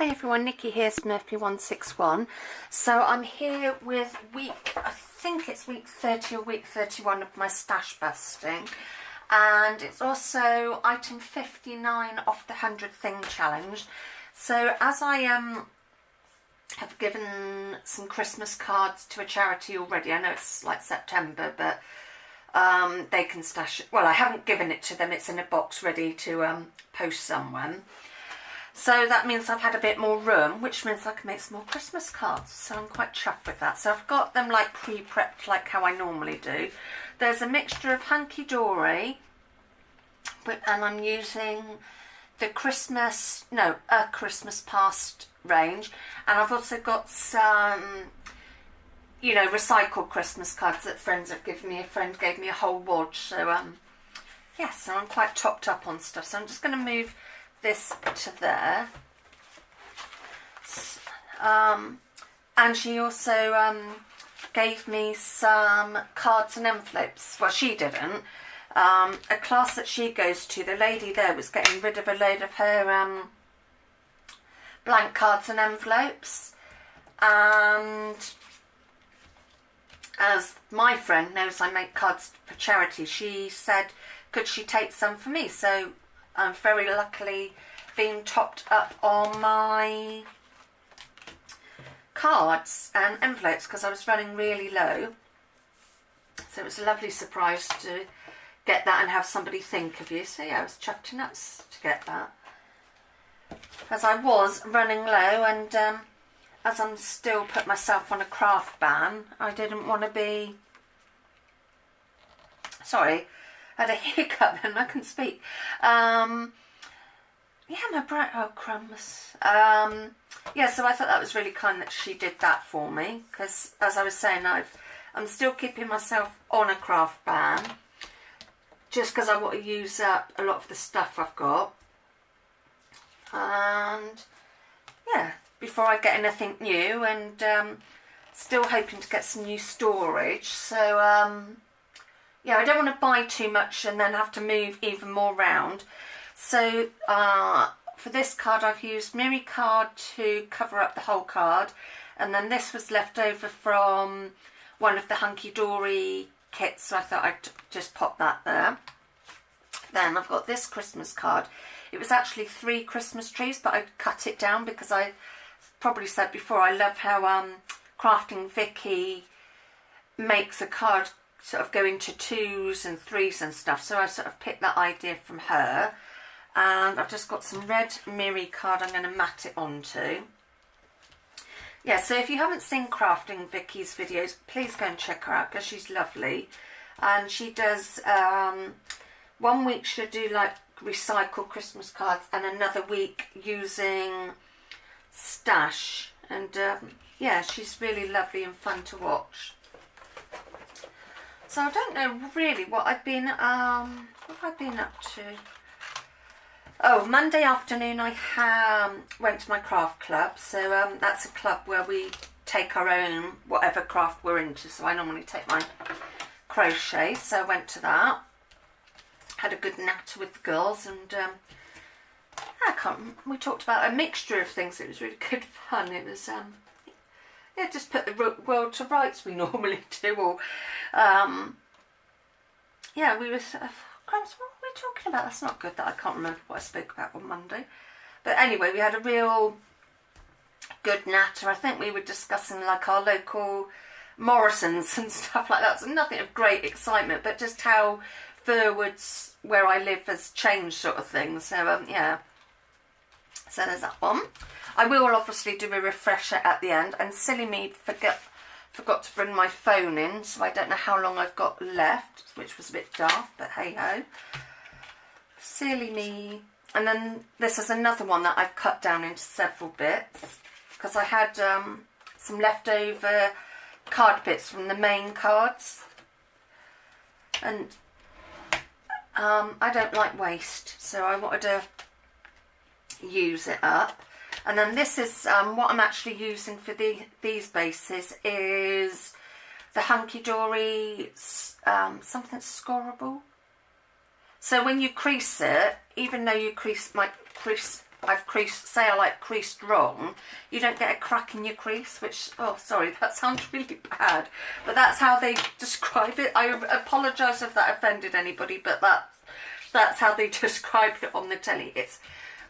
Hi everyone, Nikki here, Smurfy161. So I'm here with I think it's week 30 or week 31 of my stash busting. And it's also item 59 off the 100 thing challenge. So as I have given some Christmas cards to a charity already, I know it's like September, but they can stash it. Well, I haven't given it to them, it's in a box ready to post someone. So that means I've had a bit more room, which means I can make some more Christmas cards. So I'm quite chuffed with that. So I've got them like pre-prepped like how I normally do. There's a mixture of Hunky Dory, and I'm using the Christmas Past range. And I've also got some, you know, recycled Christmas cards that friends have given me. A friend gave me a whole wad. So, yes, so I'm quite topped up on stuff. So I'm just going to move this to there, and she also gave me some cards and envelopes. Well, she didn't. A class that she goes to, the lady there was getting rid of a load of her blank cards and envelopes, and as my friend knows I make cards for charity, she said could she take some for me. So I'm very luckily being topped up on my cards and envelopes because I was running really low. So it was a lovely surprise to get that and have somebody think of you. So yeah, I was chuffed to nuts to get that. As I was running low, and as I'm still put myself on a craft ban, I didn't want to be... Sorry. I had a hiccup and I couldn't speak. Yeah, my bright, oh crumbs. Yeah, so I thought that was really kind that she did that for me, because as I was saying, I'm still keeping myself on a craft ban, just because I want to use up a lot of the stuff I've got. And yeah, before I get anything new, and still hoping to get some new storage. So yeah, I don't want to buy too much and then have to move even more round. So for this card I've used Miri card to cover up the whole card, and then this was left over from one of the Hunky Dory kits, so I thought I'd just pop that there. Then I've got this Christmas card. It was actually 3 Christmas trees, but I cut it down because I probably said before I love how Crafting Vicky makes a card sort of go into 2s and 3s and stuff, so I sort of picked that idea from her. And I've just got some red Miri card I'm going to mat it onto. Yeah, so if you haven't seen Crafting Vicky's videos, please go and check her out because she's lovely. And she does, 1 week she'll do like recycled Christmas cards, and another week using stash. And yeah, she's really lovely and fun to watch. So I don't know really what I've been, what have I been up to? Oh, Monday afternoon I went to my craft club. So that's a club where we take our own, whatever craft we're into. So I normally take my crochet. So I went to that. Had a good natter with the girls, and we talked about a mixture of things. It was really good fun. It was, yeah, just put the world to rights we normally do, or yeah, we were Crumbs, what were we talking about? That's not good that I can't remember what I spoke about on Monday. But anyway, we had a real good natter. I think we were discussing like our local Morrisons and stuff like that. So nothing of great excitement, but just how Furwoods, where I live, has changed sort of thing. So yeah, so there's that one. I will obviously do a refresher at the end, and silly me forgot to bring my phone in, so I don't know how long I've got left, which was a bit daft, but hey ho. Silly me. And then this is another one that I've cut down into several bits, because I had some leftover card bits from the main cards, and I don't like waste, so I wanted to use it up. And then this is what I'm actually using for these bases is the Hunky Dory something scoreable. So when you crease it, even though you might crease I've creased, say I like creased wrong, you don't get a crack in your crease, which, oh sorry, that sounds really bad, but that's how they describe it. I apologise if that offended anybody, but that's how they describe it on the telly. It's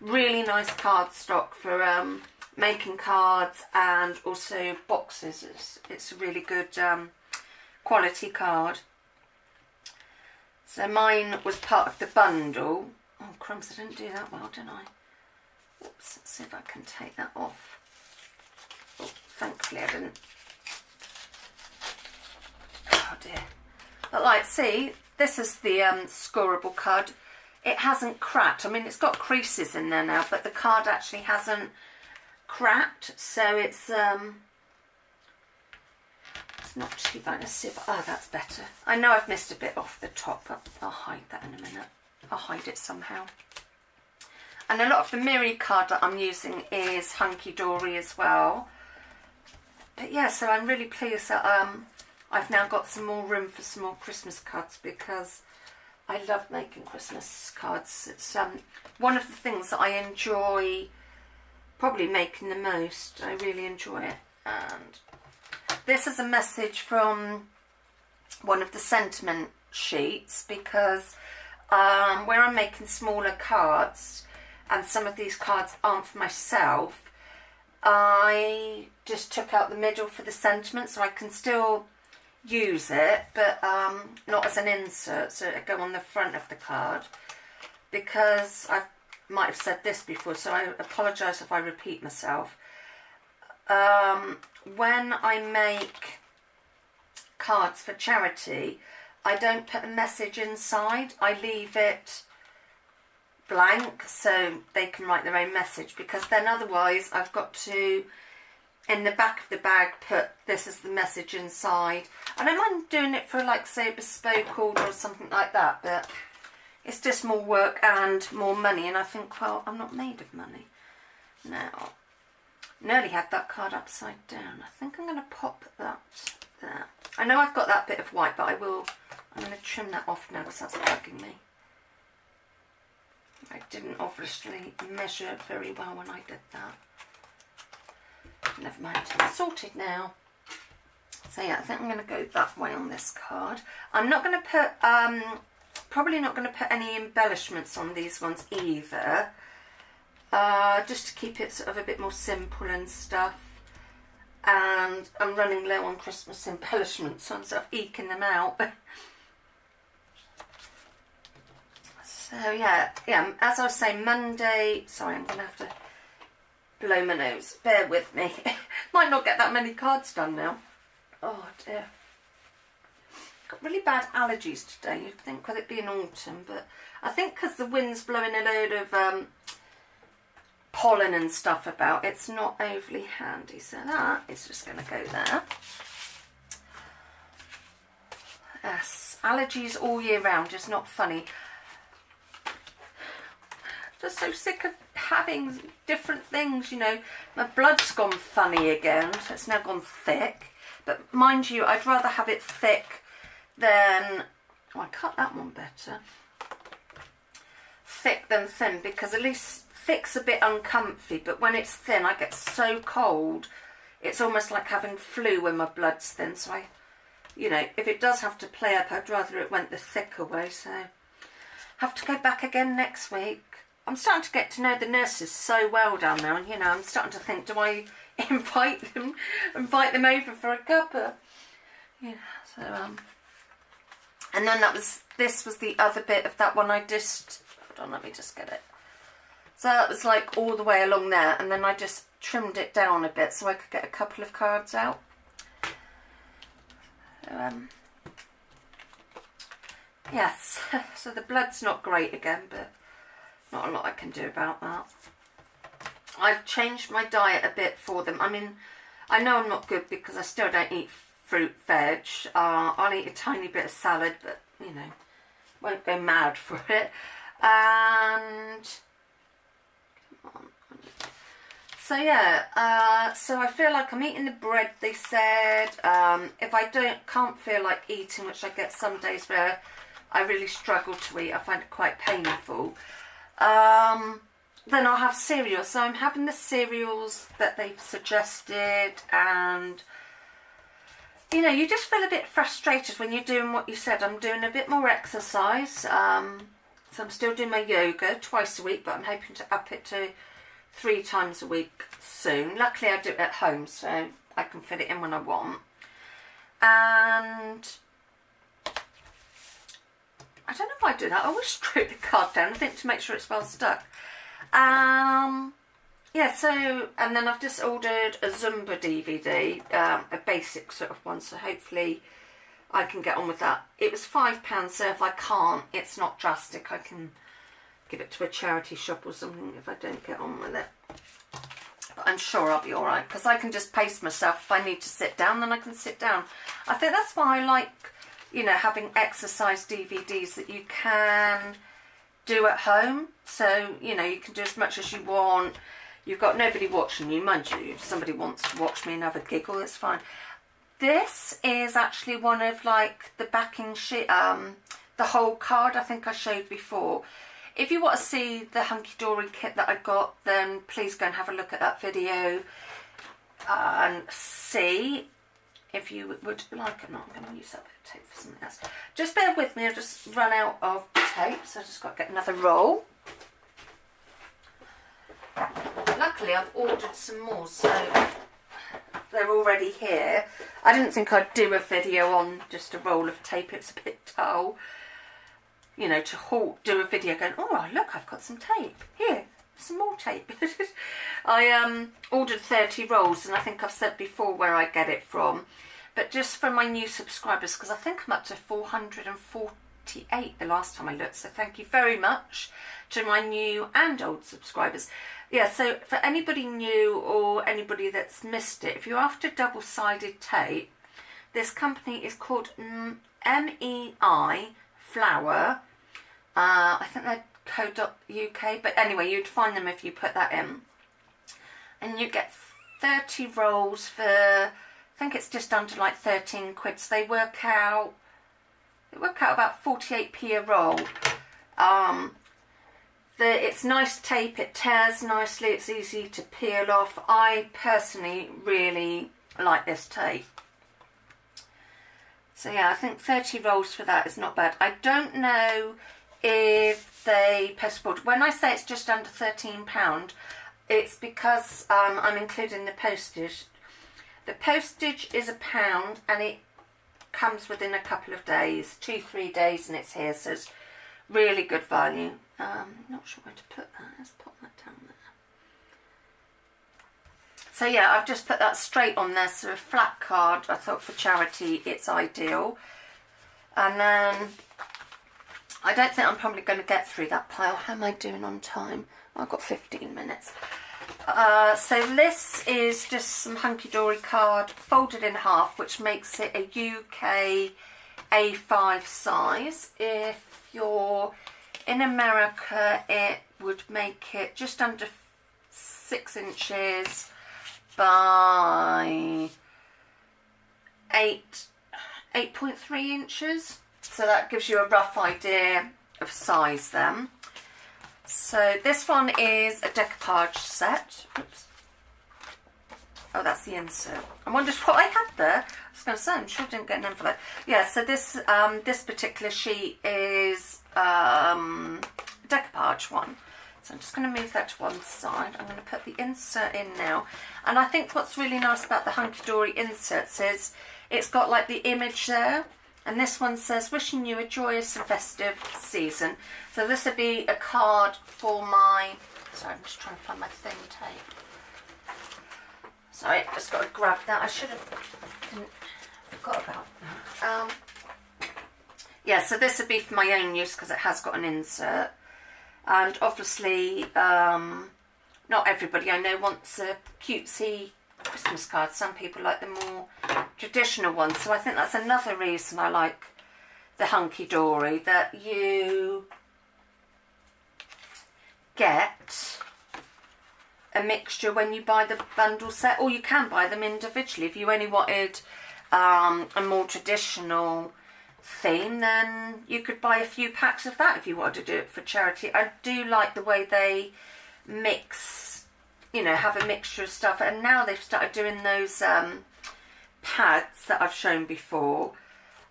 really nice cardstock for making cards and also boxes. It's a really good quality card. So mine was part of the bundle. Oh crumbs, I didn't do that well, didn't I? Oops, let's see if I can take that off. Oh, thankfully I didn't. Oh dear. But like, see, this is the scoreable card. It hasn't cracked. I mean, it's got creases in there now, but the card actually hasn't cracked. So it's not too bad. Let's see if, oh, that's better. I know I've missed a bit off the top, but I'll hide that in a minute. I'll hide it somehow. And a lot of the Miri card that I'm using is hunky-dory as well. But yeah, so I'm really pleased that I've now got some more room for some more Christmas cards, because I love making Christmas cards. It's one of the things that I enjoy probably making the most. I really enjoy it. And this is a message from one of the sentiment sheets, because where I'm making smaller cards, and some of these cards aren't for myself, I just took out the middle for the sentiment, so I can still use it, but not as an insert, so it'll go on the front of the card, because I might have said this before, so I apologise if I repeat myself. When I make cards for charity, I don't put a message inside. I leave it blank so they can write their own message, because then otherwise I've got to, in the back of the bag, put this is the message inside. I don't mind doing it for, like, say, a bespoke order or something like that, but it's just more work and more money, and I think, well, I'm not made of money. Now, nearly had that card upside down. I think I'm going to pop that there. I know I've got that bit of white, but I'm going to trim that off now, because that's bugging me. I didn't obviously measure very well when I did that. Never mind, it's sorted now. So yeah, I think I'm going to go that way on this card. I'm not going to put, probably not going to put any embellishments on these ones either. Just to keep it sort of a bit more simple and stuff. And I'm running low on Christmas embellishments, so I'm sort of eking them out. So yeah, as I was saying, Monday, sorry, I'm going to have to blow my nose, bear with me. Might not get that many cards done now. Oh dear. Got really bad allergies today, you'd think with it being autumn, but I think because the wind's blowing a load of pollen and stuff about, it's not overly handy. So that is just going to go there. Yes, allergies all year round is not funny. Just so sick of having different things, you know. My blood's gone funny again, so it's now gone thick. But mind you, I'd rather have it thick than, oh, I cut that one better. Thick than thin, because at least thick's a bit uncomfy, but when it's thin I get so cold. It's almost like having flu when my blood's thin, so I, you know, if it does have to play up, I'd rather it went the thicker way, so have to go back again next week. I'm starting to get to know the nurses so well down there, and you know, I'm starting to think, do I invite them over for a cuppa? Yeah, so and then this was the other bit of that one I just, hold on, let me just get it. So that was like all the way along there, and then I just trimmed it down a bit so I could get a couple of cards out. So, yes, so the blood's not great again, but not a lot I can do about that. I've changed my diet a bit for them. I mean, I know I'm not good because I still don't eat fruit, veg. I'll eat a tiny bit of salad, but, you know, won't go mad for it. And so yeah, so I feel like I'm eating the bread, they said. If I can't feel like eating, which I get some days where I really struggle to eat, I find it quite painful. then I'll have cereals. So I'm having the cereals that they've suggested, and you know, you just feel a bit frustrated when you're doing what you said. I'm doing a bit more exercise. So I'm still doing my yoga twice a week, but I'm hoping to up it to 3 times a week soon. Luckily I do it at home, so I can fit it in when I want. And I don't know why I do that. I always screw the card down, I think, to make sure it's well stuck. Yeah, so, and then I've just ordered a Zumba DVD, a basic sort of one, so hopefully I can get on with that. It was £5, so if I can't, it's not drastic. I can give it to a charity shop or something if I don't get on with it. But I'm sure I'll be alright, because I can just pace myself. If I need to sit down, then I can sit down. I think that's why I like, you know, having exercise DVDs that you can do at home. So, you know, you can do as much as you want. You've got nobody watching you, mind you. If somebody wants to watch me and have a giggle, it's fine. This is actually one of, like, the backing sheet, the whole card I think I showed before. If you want to see the hunky-dory kit that I got, then please go and have a look at that video and see if you would like it. No, I'm going to use that bit of tape for something else. Just bear with me, I've just run out of tape, so I've just got to get another roll. Luckily I've ordered some more, so they're already here. I didn't think I'd do a video on just a roll of tape, it's a bit dull. You know, to do a video going, oh look, I've got some tape. Here, some more tape. I ordered 30 rolls, and I think I've said before where I get it from. But just for my new subscribers, because I think I'm up to 448 the last time I looked, so thank you very much to my new and old subscribers. Yeah, so for anybody new or anybody that's missed it, if you're after double-sided tape, this company is called MEI Flower. I think they're co.uk, but anyway, you'd find them if you put that in. And you get 30 rolls for, I think it's just under like 13 quid. So they work out about 48p a roll. It's nice tape, it tears nicely, it's easy to peel off. I personally really like this tape. So yeah, I think 30 rolls for that is not bad. I don't know if they post-board. When I say it's just under £13, it's because I'm including the postage. The postage is £1 and it comes within a couple of days, 2-3 days, and it's here, so it's really good value. Not sure where to put that. Let's put that down there. So yeah, I've just put that straight on there, so a flat card. I thought for charity it's ideal. And then I don't think I'm probably going to get through that pile. How am I doing on time? I've got 15 minutes. So this is just some hunky-dory card folded in half, which makes it a UK A5 size. If you're in America, it would make it just under 6 inches by 8.3 inches. So that gives you a rough idea of size then. So this one is a decoupage set. Oops. Oh, that's the insert. I wondered what I had there. I was going to say, I'm sure I didn't get an envelope. Yeah, so this this particular sheet is decoupage one. So I'm just going to move that to one side. I'm going to put the insert in now. And I think what's really nice about the hunky-dory inserts is it's got like the image there. And this one says, wishing you a joyous and festive season. So this would be a card for my... Sorry, I'm just trying to find my thin tape. Sorry, just got to grab that. I should have forgot about that. Yeah, so this would be for my own use because it has got an insert. And obviously, not everybody I know wants a cutesy Christmas card. Some people like the more traditional ones. So I think that's another reason I like the hunky-dory, that you get a mixture when you buy the bundle set, or you can buy them individually. If you only wanted a more traditional theme, then you could buy a few packs of that if you wanted to do it for charity. I do like the way they mix, you know, have a mixture of stuff. And now they've started doing those pads that I've shown before.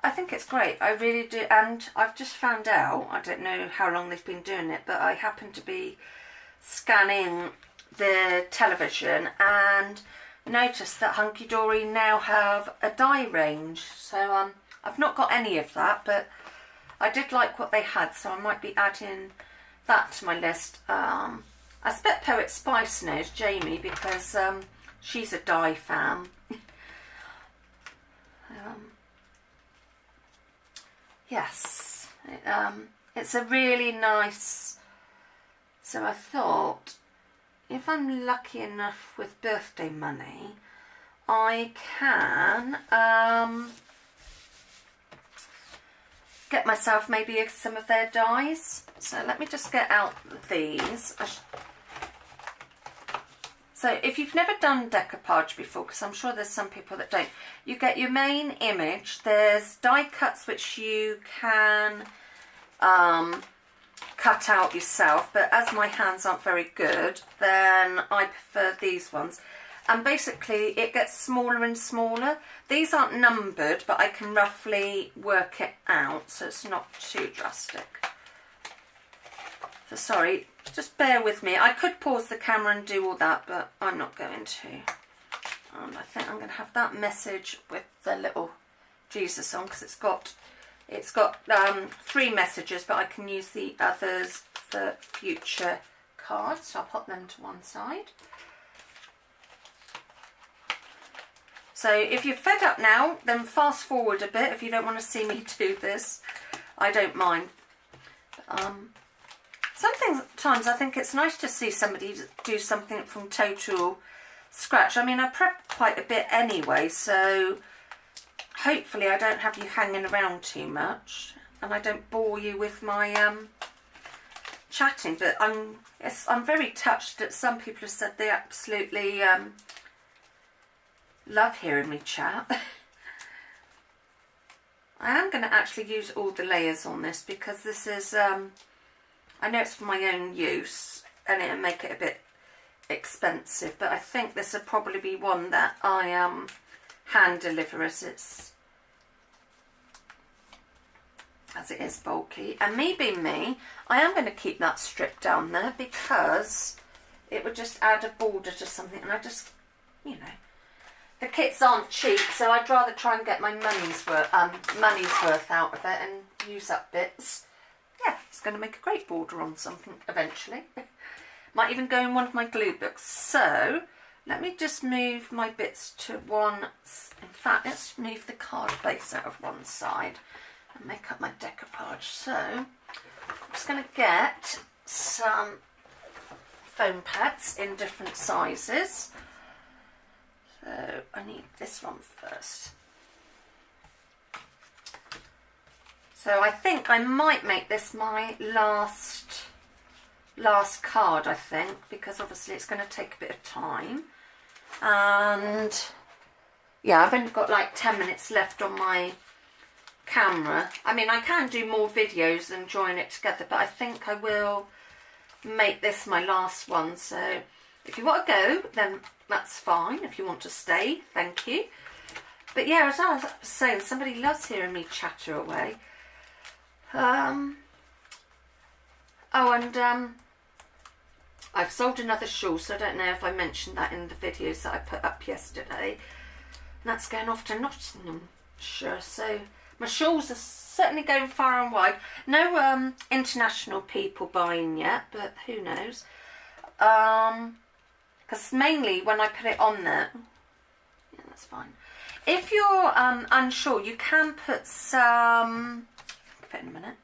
I think it's great, I really do. And I've just found out, I don't know how long they've been doing it, but I happen to be scanning the television and noticed that Hunky Dory now have a dye range. So I've not got any of that, but I did like what they had, so I might be adding that to my list. I expect Poet Spice knows, Jamie, because she's a dye fan. Yes, it's a really nice, so I thought if I'm lucky enough with birthday money, I can get myself maybe some of their dyes. So let me just get out these. So if you've never done decoupage before, because I'm sure there's some people that don't, you get your main image. There's die cuts which you can cut out yourself, but as my hands aren't very good, then I prefer these ones. And basically it gets smaller and smaller. These aren't numbered, but I can roughly work it out, so it's not too drastic. So sorry, just bear with me. I could pause the camera and do all that, but I'm not going to. I think I'm going to have that message with the little Jesus on, because it's got 3 messages, but I can use the others for future cards. So I'll pop them to one side. So if you're fed up now, then fast forward a bit if you don't want to see me do this. I don't mind. Sometimes I think it's nice to see somebody do something from total scratch. I mean, I prep quite a bit anyway, so hopefully I don't have you hanging around too much and I don't bore you with my chatting. But I'm very touched that some people have said they absolutely love hearing me chat. I am going to actually use all the layers on this because this is I know it's for my own use and it'll make it a bit expensive, but I think this will probably be one that I hand deliver as it is bulky. And me being me, I am going to keep that strip down there because it would just add a border to something, and I just, you know, the kits aren't cheap, so I'd rather try and get my money's worth out of it and use up bits. Yeah, it's going to make a great border on something eventually. Might even go in one of my glue books. So let me just move my bits to one. In fact, let's move the card base out of one side and make up my decoupage. So I'm just going to get some foam pads in different sizes. So I need this one first. So I think I might make this my last card, I think, because obviously it's going to take a bit of time. And yeah, I've only got like 10 minutes left on my camera. I mean, I can do more videos and join it together, but I think I will make this my last one. So if you want to go, then that's fine. If you want to stay, thank you. But yeah, as I was saying, somebody loves hearing me chatter away. I've sold another shawl, so I don't know if I mentioned that in the videos that I put up yesterday. And that's going off to Nottinghamshire, so my shawls are certainly going far and wide. No international people buying yet, but who knows. Because mainly when I put it on there, yeah, that's fine. If you're unsure, you can put some, in a minute,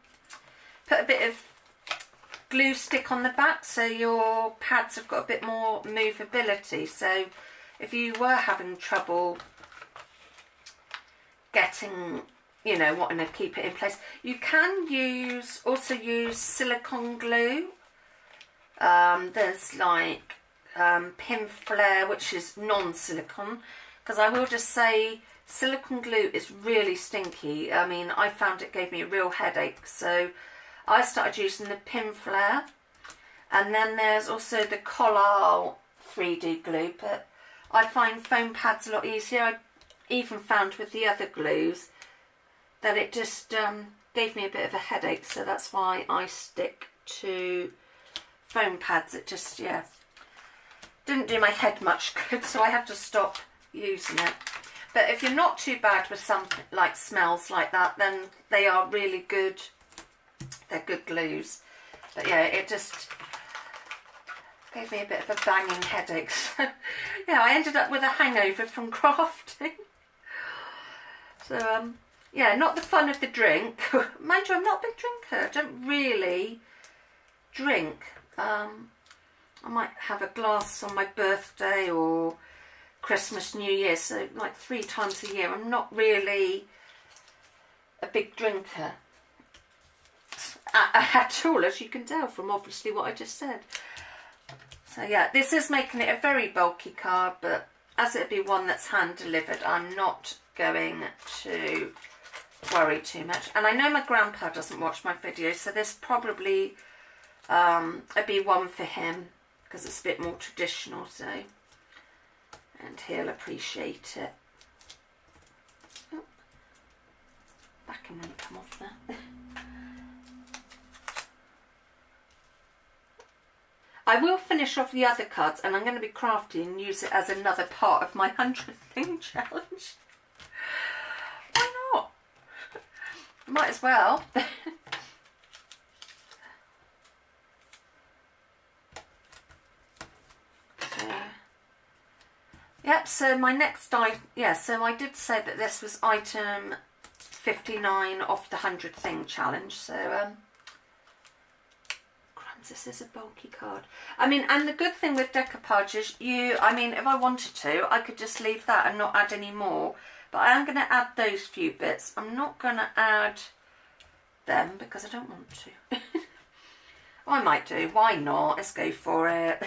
put a bit of glue stick on the back so your pads have got a bit more movability. So if you were having trouble getting, you know, wanting to keep it in place, you can also use silicone glue. There's like Pin Flare, which is non-silicone, because I will just say silicone glue is really stinky. I mean, I found it gave me a real headache, so I started using the Pin Flare. And then there's also the Collal 3D glue, but I find foam pads a lot easier. I even found with the other glues that it just gave me a bit of a headache, so that's why I stick to foam pads. It just, yeah, didn't do my head much good, so I had to stop using it. But if you're not too bad with something like smells like that, then they are really good. They're good glues. But yeah, it just gave me a bit of a banging headache. So yeah, I ended up with a hangover from crafting. So yeah, not the fun of the drink. Mind you, I'm not a big drinker. I don't really drink. I might have a glass on my birthday or Christmas, New Year, so like 3 times a year. I'm not really a big drinker at all, as you can tell from obviously what I just said. So yeah, this is making it a very bulky card, but as it'd be one that's hand delivered, I'm not going to worry too much. And I know my grandpa doesn't watch my videos, so this probably would be one for him because it's a bit more traditional, so, and he'll appreciate it. Oh, backing won't come off there. I will finish off the other cards, and I'm going to be crafty and use it as another part of my 100th thing challenge. Why not? Might as well. Yep, so my next so I did say that this was item 59 off the 100 thing challenge, so this is a bulky card. I mean, and the good thing with decoupage is I mean, if I wanted to, I could just leave that and not add any more, but I am going to add those few bits. I'm not going to add them because I don't want to. I might do, why not? Let's go for it.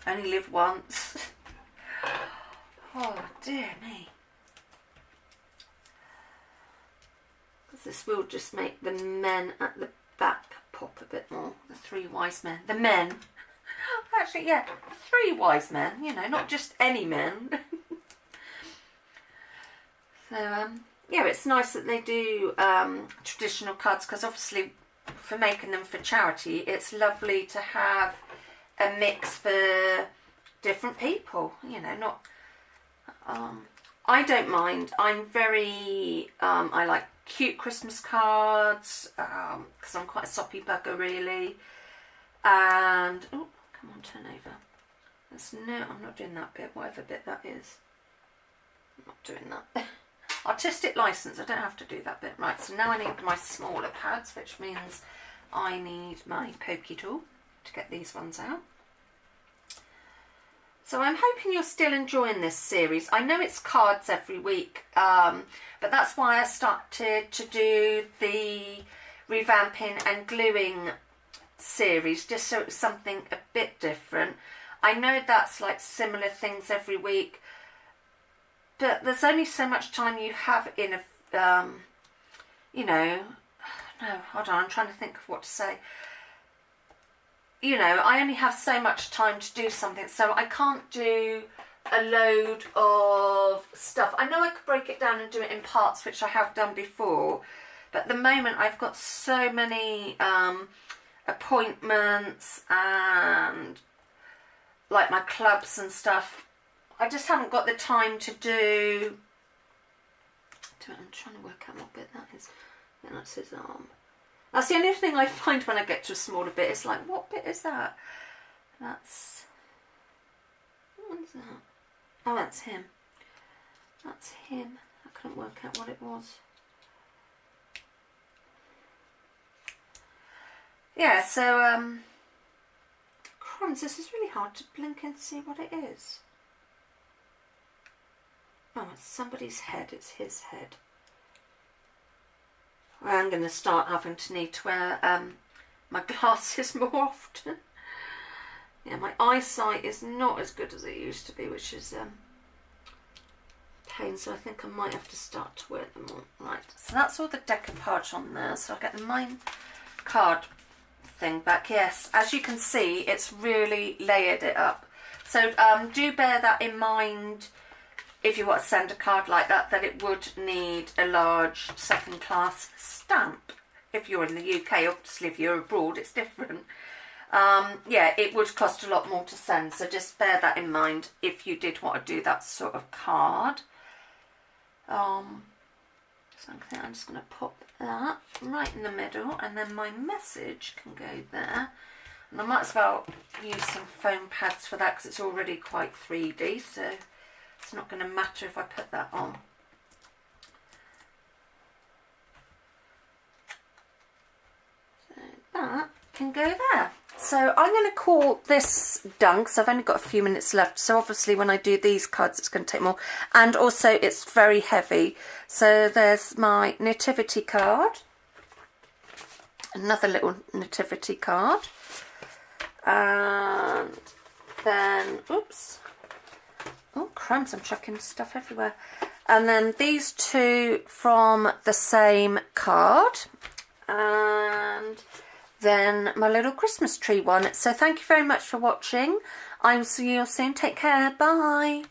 Only live once. Oh dear me. Because this will just make the men at the back pop a bit more. The 3 wise men. The men. Actually, yeah, 3 wise men, you know, not just any men. So, yeah, it's nice that they do traditional cards, because obviously for making them for charity, it's lovely to have a mix for different people, you know, not... I don't mind. I'm very... I like cute Christmas cards, because I'm quite a soppy bugger, really. And... oh, come on, turn over. No, I'm not doing that bit, whatever bit that is. I'm not doing that. Artistic license, I don't have to do that bit. Right, so now I need my smaller pads, which means I need my pokey tool to get these ones out. So I'm hoping you're still enjoying this series. I know it's cards every week, but that's why I started to do the revamping and gluing series, just so it was something a bit different. I know that's like similar things every week, but there's only so much time you have in a, you know, no, hold on, I'm trying to think of what to say. You know, I only have so much time to do something, so I can't do a load of stuff. I know I could break it down and do it in parts, which I have done before, but at the moment I've got so many appointments and like my clubs and stuff. I just haven't got the time to do... I'm trying to work out what bit that is. Yeah, that's his arm. That's the only thing I find when I get to a smaller bit. It's like, what bit is that? That's... what is that? Oh, that's him. That's him. I couldn't work out what it was. Yeah, so, crumbs, this is really hard to blink and see what it is. Oh, it's somebody's head. It's his head. I'm going to start having to need to wear my glasses more often. Yeah, my eyesight is not as good as it used to be, which is pain, so I think I might have to start to wear them all. Right, so that's all the decoupage on there. So I'll get the main card thing back. Yes, as you can see, it's really layered it up. So do bear that in mind if you want to send a card like that, that it would need a large second class stamp. If you're in the UK, obviously if you're abroad it's different. Yeah, it would cost a lot more to send, so just bear that in mind if you did want to do that sort of card. So I think I'm just going to pop that right in the middle, and then my message can go there. And I might as well use some foam pads for that because it's already quite 3D, so it's not going to matter if I put that on. So that can go there. So I'm going to call this done because I've only got a few minutes left. So obviously when I do these cards it's going to take more. And also it's very heavy. So there's my nativity card. Another little nativity card. And then, oops. Oh crumbs, I'm chucking stuff everywhere. And then these two from the same card. And then my little Christmas tree one. So thank you very much for watching. I will see you all soon. Take care. Bye.